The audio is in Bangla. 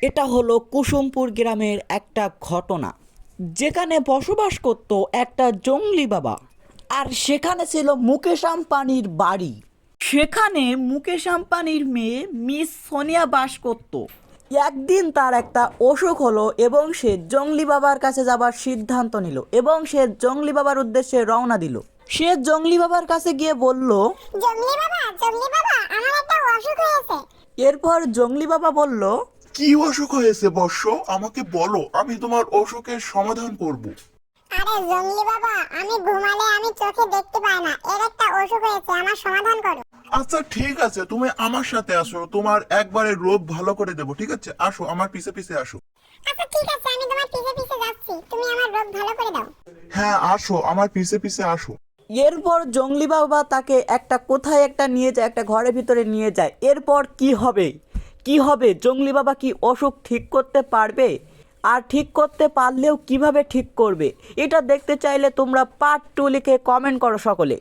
এটা হলো কুসুমপুর গ্রামের একটা ঘটনা, যেখানে বসবাস করত একটা জংলি বাবা। আর সেখানে ছিল মুকেশ আম্বানির বাড়ি। সেখানে মুকেশ আম্বানির মেয়ে মিস সোনিয়া বাস করত। একদিন তার একটা অসুখ হলো এবং সে জংলি বাবার কাছে যাবার সিদ্ধান্ত নিল এবং সে জংলি বাবার উদ্দেশ্যে রওনা দিল। সে জংলি বাবার কাছে গিয়ে বলল, জংলি বাবা, আমার একটা অসুখ হয়েছে। এরপর জংলি বাবা বলল, কি অসুখ হয়েছে বৎস, আমাকে বলো, আমি তোমার অসুখের সমাধান করব। আরে জংলি বাবা, আমি ঘুমালে আমি চোখে দেখতে পাই না, এর একটা অসুখ হয়েছে, আমার সমাধান করো। আচ্ছা ঠিক আছে, তুমি আমার সাথে আসো, তোমার একবারে রোগ ভালো করে দেবো। ঠিক আছে, আসো আমার পিছে পিছে আসো। আচ্ছা ঠিক আছে, আমি তোমার পিছে পিছে যাচ্ছি, তুমি আমার রোগ ভালো করে দাও। হ্যাঁ আসো, আমার পিছে পিছে আসো। এরপর জংলি বাবা তাকে কোথায় নিয়ে যায়, একটা ঘরের ভিতরে নিয়ে যায়। এরপর কি হবে, জংলি বাবা কি অসুখ ঠিক করতে পারবে? আর ঠিক করতে পারলেও কিভাবে ঠিক করবে? এটা দেখতে চাইলে তোমরা পার্ট 2 লিখে কমেন্ট করো সকলে।